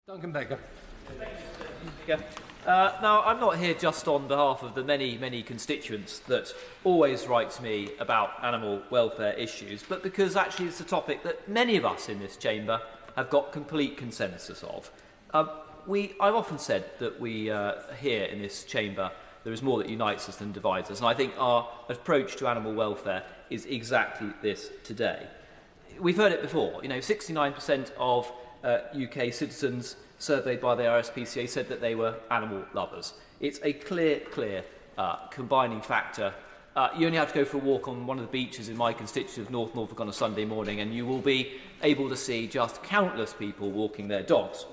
Duncan Baker. Now, I'm not here just on behalf of the many, many constituents that always write to me about animal welfare issues, but because actually it's a topic that many of us in this chamber have got complete consensus of. I've often said that we here in this chamber, there is more that unites us than divides us, and I think our approach to animal welfare is exactly this today. We've heard it before, 69% of UK citizens surveyed by the RSPCA said that they were animal lovers. It's a clear combining factor. You only have to go for a walk on one of the beaches in my constituency of North Norfolk on a Sunday morning and you will be able to see just countless people walking their dogs.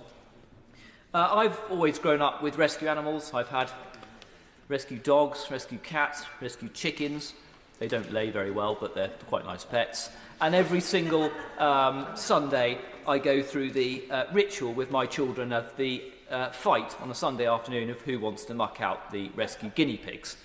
I've always grown up with rescue animals. I've had rescue dogs, rescue cats, rescue chickens. They don't lay very well, but they're quite nice pets. And every single Sunday, I go through the ritual with my children of the fight on a Sunday afternoon of who wants to muck out the rescue guinea pigs.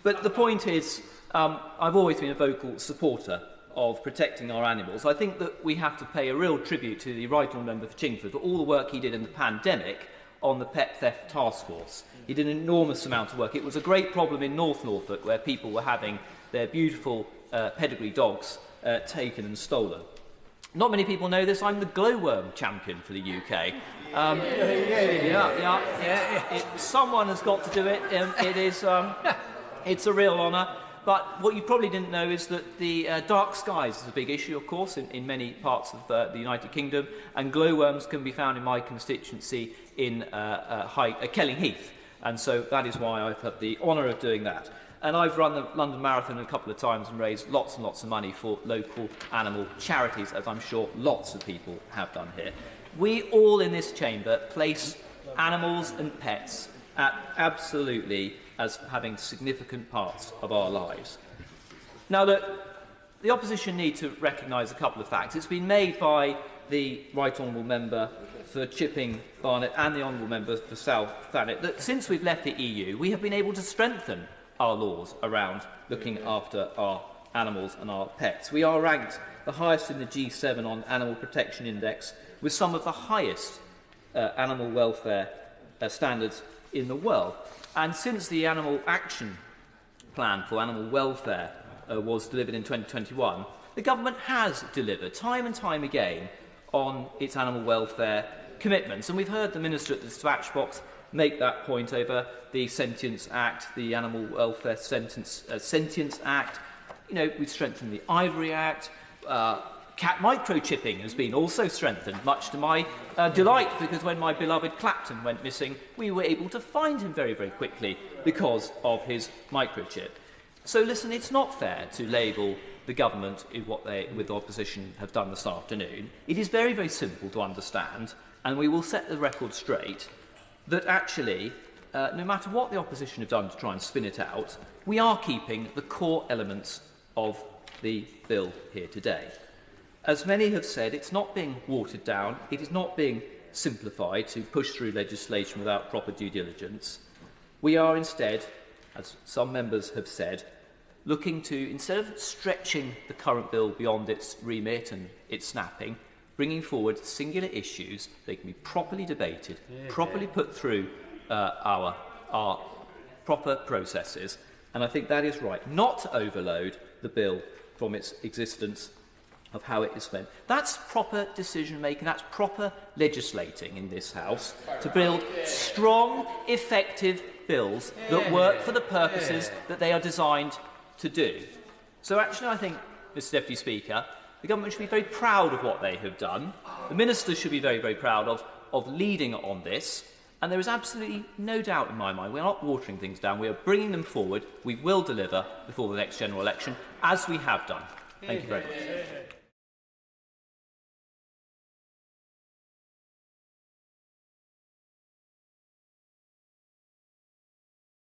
But the point is, I've always been a vocal supporter of protecting our animals. I think that we have to pay a real tribute to the Right Honourable Member for Chingford for all the work he did in the pandemic on the Pet Theft Task Force. He did an enormous amount of work. It was a great problem in North Norfolk where people were having their beautiful pedigree dogs taken and stolen. Not many people know this. I'm the glowworm champion for the UK. If someone has got to do it. It's a real honour. But what you probably didn't know is that the dark skies is a big issue, of course, in many parts of the United Kingdom, and glowworms can be found in my constituency in Kelling Heath, and so that is why I've had the honour of doing that. And I've run the London Marathon a couple of times and raised lots and lots of money for local animal charities, as I'm sure lots of people have done here. We all in this chamber place animals and pets at absolutely as having significant parts of our lives. Now, the opposition need to recognise a couple of facts. It's been made by the Right Honourable Member for Chipping Barnet and the Honourable Member for South Thanet that since we've left the EU, we have been able to strengthen our laws around looking after our animals and our pets. We are ranked the highest in the G7 on Animal Protection Index, with some of the highest animal welfare standards in the world. And since the Animal Action Plan for Animal Welfare was delivered in 2021, the government has delivered time and time again on its animal welfare commitments. And we've heard the Minister at the dispatch box make that point over the Sentience Act, the Animal Welfare Sentience Act. We've strengthened the Ivory Act. Cat microchipping has been also strengthened, much to my delight, because when my beloved Clapton went missing, we were able to find him very, very quickly because of his microchip. So listen, it's not fair to label the government in what they, with the opposition, have done this afternoon. It is very, very simple to understand, and we will set the record straight, that actually, no matter what the opposition have done to try and spin it out, we are keeping the core elements of the bill here today. As many have said, it's not being watered down, it is not being simplified to push through legislation without proper due diligence. We are instead, as some members have said, looking to, instead of stretching the current bill beyond its remit and its snapping, bringing forward singular issues that can be properly debated, properly put through our proper processes. And I think that is right, not to overload the bill from its existence of how it is spent. That's proper decision-making, that's proper legislating in this House to build strong, effective bills that work for the purposes that they are designed to do. So actually, I think, Mr Deputy Speaker, the government should be very proud of what they have done. The ministers should be very, very proud of leading on this. And there is absolutely no doubt in my mind, we're not watering things down, we are bringing them forward. We will deliver before the next general election, as we have done. Thank you very much.